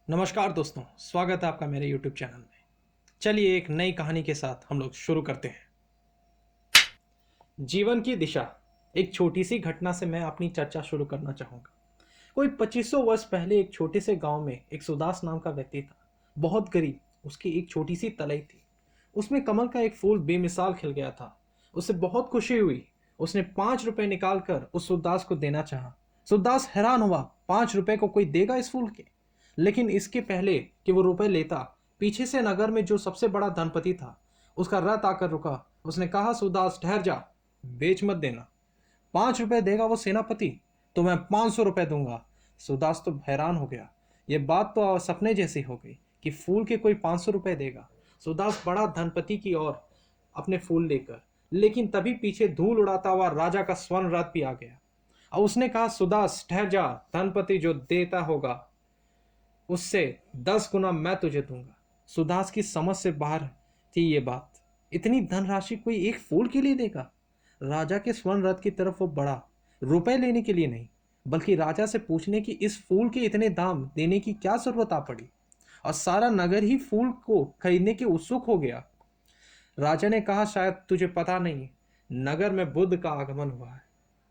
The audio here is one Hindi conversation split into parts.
नमस्कार दोस्तों, स्वागत है आपका मेरे YouTube चैनल में। चलिए एक नई कहानी के साथ हम लोग शुरू करते हैं। जीवन की दिशा। एक छोटी सी घटना से मैं अपनी चर्चा शुरू करना चाहूँगा। कोई 2500 वर्ष पहले एक छोटे से गांव में एक सुदास नाम का व्यक्ति था। बहुत गरीब। उसकी एक छोटी सी तलई थी। उसमें कमल का एक फूल बेमिसाल खिल गया था। उसे बहुत खुशी हुई। उसने 5 रुपए निकाल कर उस सुदास को देना चाहा। सुदास हैरान हुआ, 5 रुपए को कोई देगा इस फूल के? लेकिन इसके पहले कि वो रुपए लेता, पीछे से नगर में जो सबसे बड़ा धनपति था, उसका रथ आकर रुका। उसने कहा, सुदास ठहर जा, बेच मत देना। 5 रुपए देगा वो सेनापति तो मैं 500 रुपए दूंगा। सुदास तो हैरान हो गया। ये बात तो सपने जैसी हो गई कि फूल के कोई 500 रुपए देगा। सुदास बड़ा धनपति की ओर अपने फूल लेकर, लेकिन तभी पीछे धूल उड़ाता हुआ राजा का स्वर्ण रथ भी आ गया। और उसने कहा, सुदास ठहर जा, धनपति जो देता होगा उससे 10 गुना मैं तुझे दूंगा। सुदास की समझ से बाहर थी ये बात। इतनी धनराशि कोई एक फूल के लिए देगा? राजा के स्वर्ण रथ की तरफ वो बढ़ा, रुपए लेने के लिए नहीं, बल्कि राजा से पूछने की इस फूल के इतने दाम देने की क्या जरूरत आ पड़ी। और सारा नगर ही फूल को खरीदने के उत्सुक हो गया। राजा ने कहा, शायद तुझे पता नहीं, नगर में बुद्ध का आगमन हुआ है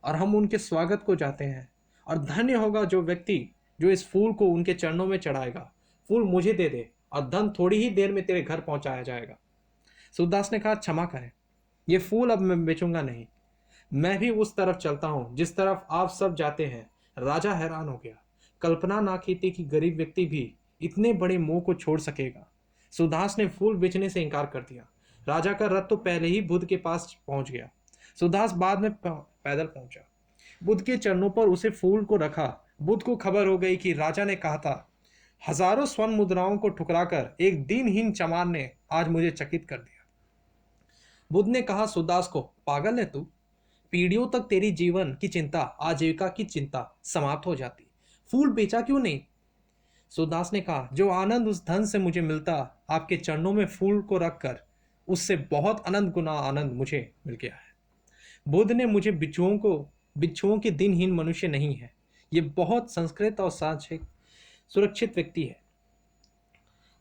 और हम उनके स्वागत को जाते हैं। और धन्य होगा जो व्यक्ति जो इस फूल को उनके चरणों में चढ़ाएगा। फूल मुझे दे दे और धन थोड़ी ही देर में तेरे घर पहुंचाया जाएगा। सूरदास ने कहा, क्षमा करें, ये फूल अब मैं बेचूंगा नहीं। मैं भी उस तरफ चलता हूं जिस तरफ आप सब जाते हैं। राजा हैरान हो गया। कल्पना ना की थी कि गरीब व्यक्ति भी इतने बड़े मोह को छोड़ सकेगा। सुदास ने फूल बेचने से इनकार कर दिया। राजा का रथ तो पहले ही बुद्ध के पास पहुंच गया। सुदास बाद में पैदल पहुंचा। बुद्ध के चरणों पर उसे फूल को रखा। बुद्ध को खबर हो गई कि राजा ने कहा था, हजारों स्वर्ण मुद्राओं को ठुकराकर एक दिनहीन चमार ने आज मुझे चकित कर दिया। बुद्ध ने कहा सुदास को, पागल है तू? पीढ़ियों तक तेरी जीवन की चिंता, आजीविका की चिंता समाप्त हो जाती, फूल बेचा क्यों नहीं? सुदास ने कहा, जो आनंद उस धन से मुझे मिलता, आपके चरणों में फूल को रखकर, उससे बहुत अनंत गुना आनंद मुझे मिल गया है। बुद्ध ने मुझे बिच्छुओं के दिनहीन मनुष्य नहीं है। ये बहुत संस्कृत और साक्षिक सुरक्षित व्यक्ति है।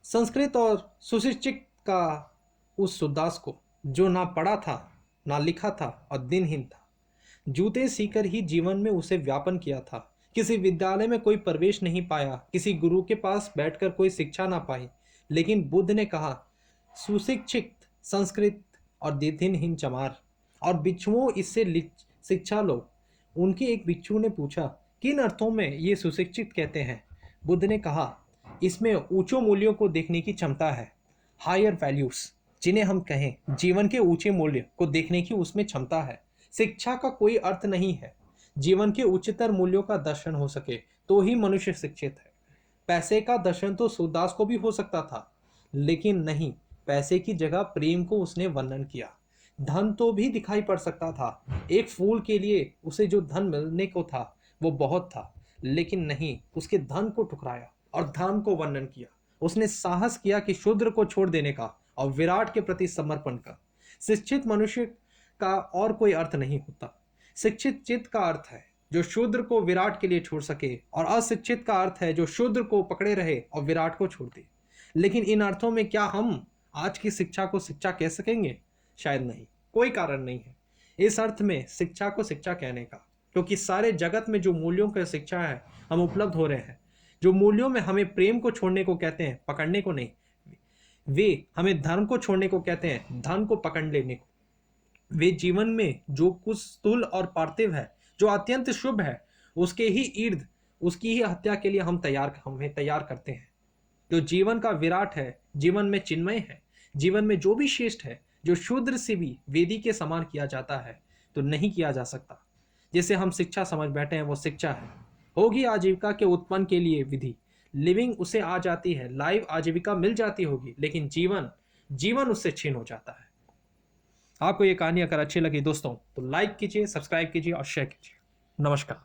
संस्कृत और सुशिक्षित का उस सुदास को, जो ना पढ़ा था ना लिखा था और दिनहीन था, जूते सीकर ही जीवन में उसे व्यापन किया था। किसी विद्यालय में कोई प्रवेश नहीं पाया, किसी गुरु के पास बैठकर कोई शिक्षा ना पाई, लेकिन बुद्ध ने कहा, सुशिक्षित संस्कृत और दिनहीन चमार और बिच्छुओं इससे शिक्षा लो। उनके एक बिच्छू ने पूछा, किन अर्थों में ये सुशिक्षित कहते हैं? बुद्ध ने कहा, इसमें ऊंचों मूल्यों को देखने की क्षमता है, हायर वैल्यूज जिन्हें हम कहें, जीवन के ऊंचे मूल्य को देखने की उसमें क्षमता है। शिक्षा का कोई अर्थ नहीं है जीवन के उच्चतर मूल्यों का दर्शन हो सके तो ही मनुष्य शिक्षित है। पैसे का दर्शन तो सूरदास को भी हो सकता था, लेकिन नहीं, पैसे की जगह प्रेम को उसने वर्णन किया। धन तो भी दिखाई पड़ सकता था। एक फूल के लिए उसे जो धन मिलने को था वो बहुत था, लेकिन नहीं, उसके धन को ठुकराया और धर्म को वर्णन किया। उसने साहस किया कि शूद्र को छोड़ देने का और विराट के प्रति समर्पण का। शिक्षित मनुष्य का और कोई अर्थ नहीं होता। शिक्षित चित्त का अर्थ है जो शूद्र को विराट के लिए छोड़ सके, और अशिक्षित का अर्थ है जो शूद्र को पकड़े रहे और विराट को छोड़ दे। लेकिन इन अर्थों में क्या हम आज की शिक्षा को शिक्षा कह सकेंगे? शायद नहीं। कोई कारण नहीं है इस अर्थ में शिक्षा को शिक्षा कहने का, क्योंकि सारे जगत में जो मूल्यों की शिक्षा है हम उपलब्ध हो रहे हैं, जो मूल्यों में हमें प्रेम को छोड़ने को कहते हैं, पकड़ने को नहीं, वे हमें धर्म को छोड़ने को कहते हैं, धन को पकड़ लेने को। वे जीवन में जो कुछ स्थूल और पार्थिव है, जो अत्यंत शुभ है, उसके ही इर्द उसकी ही हत्या के लिए हमें तैयार करते हैं। जो जीवन का विराट है, जीवन में चिन्मय है, जीवन में जो भी श्रेष्ठ है, जो शूद्र से भी वेदी के समान किया जाता है, तो नहीं किया जा सकता। जिसे हम शिक्षा समझ बैठे हैं वो शिक्षा है। होगी आजीविका के उत्पन्न के लिए विधि, लिविंग उसे आ जाती है, लाइव आजीविका मिल जाती होगी, लेकिन जीवन उससे छीन हो जाता है। आपको ये कहानी अगर अच्छी लगी दोस्तों तो लाइक कीजिए, सब्सक्राइब कीजिए और शेयर कीजिए। नमस्कार।